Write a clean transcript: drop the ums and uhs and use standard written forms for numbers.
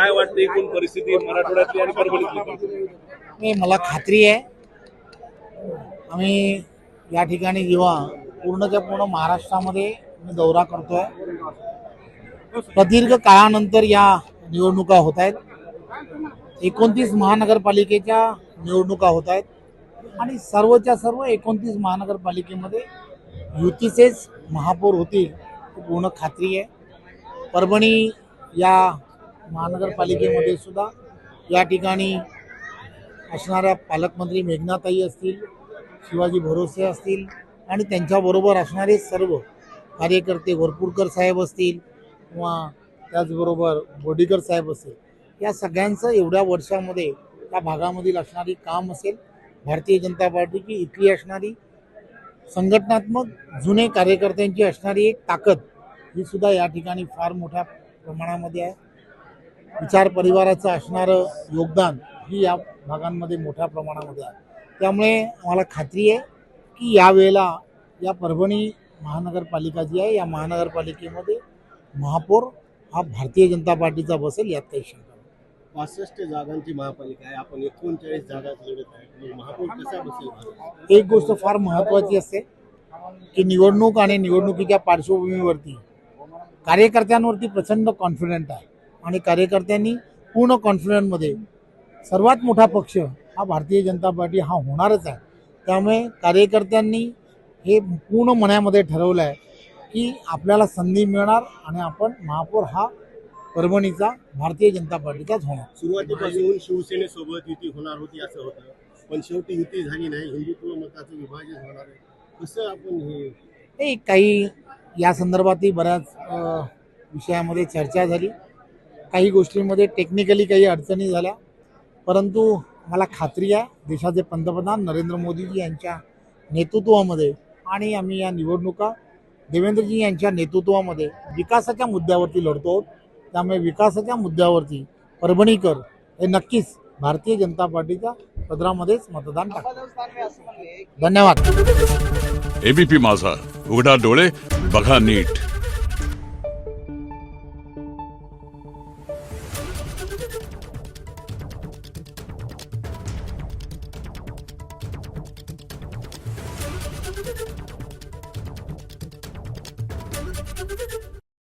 काय वाटते एकूण परिस्थिती मराठवाड्यातली आणि परभणीतली? नाही, मला खात्री आहे आम्ही या ठिकाणी जेव्हा पूर्णच्या पूर्ण महाराष्ट्रामध्ये मी दौरा करतोय, प्रदीर्घ काळानंतर या निवडणुका होत आहेत. 29 महानगरपालिकेच्या निवडणुका होत आहेत आणि सर्वच्या सर्व 29 महानगरपालिकेमध्ये युतीचेच महापौर होतील ही पूर्ण खात्री आहे. परभणी या महानगरपालिकेमध्ये सुद्धा या ठिकाणी असणाऱ्या पालकमंत्री मेघनाताई असतील, शिवाजी भरोसे असतील आणि त्यांच्याबरोबर असणारे सर्व कार्यकर्ते वरपुडकर साहेब असतील किंवा त्याचबरोबर बोडीकर साहेब असतील, या सगळ्यांचं एवढ्या वर्षामध्ये त्या भागामधील असणारी काम असेल, भारतीय जनता पार्टीची इथली असणारी संघटनात्मक जुने कार्यकर्त्यांची असणारी एक ताकद ही सुद्धा या ठिकाणी फार मोठ्या प्रमाणामध्ये आहे. विचार परिवाराचं असणारं योगदान ही या भागांमध्ये मोठ्या प्रमाणामध्ये आहे. त्यामुळे मला खात्री आहे की यावेळेला या परभणी महानगरपालिका जी आहे या महानगरपालिकेमध्ये महापौर हा भारतीय जनता पार्टीचा बसेल, यात काही शंका नाही. 65 जागांची महापालिका आहे, आपण 39 जागा लढत आहे, महापौर कसा बसेल? एक गोष्ट फार महत्त्वाची असते की निवडणूक आणि निवडणुकीच्या पार्श्वभूमीवरती कार्यकर्त्यांवरती प्रचंड कॉन्फिडंट आहे आणि कार्यकर्त्यांनी पूर्ण कॉन्फिडंटमध्ये सर्वात मोठा पक्ष हा भारतीय जनता पार्टी हा होणारच आहे. त्यामुळे कार्यकर्त्यांनी हे पूर्ण मनामध्ये ठरवलं आहे की आपल्याला संधी मिळणार आणि आपण महापौर हा परभणीचा भारतीय जनता पार्टीचाच होणार. सुरुवातीपासून शिवसेनेसोबत युती होणार होती असं होतं, पण शेवटी युती झाली नाही, हिंदुत्व मताचं विभाजन होणार आहे. कसं आपण हे काही या संदर्भातही बऱ्याच विषयामध्ये चर्चा झाली, काही गोष्टींमध्ये टेक्निकली काही अडचणी झाल्या, परंतु मला खात्री आहे देशाचे पंतप्रधान नरेंद्र मोदीजी यांच्या नेतृत्वामध्ये आणि आम्ही या निवडणुका देवेंद्रजी यांच्या नेतृत्वामध्ये विकासाच्या मुद्द्यावरती लढतो आहोत. त्यामुळे विकासाच्या मुद्द्यावरती परभणीकर हे नक्कीच भारतीय जनता पार्टीच्या पदरामध्येच मतदान टाकतात. धन्यवाद. एबीपी माझा, उघडा डोळे बघा नीट.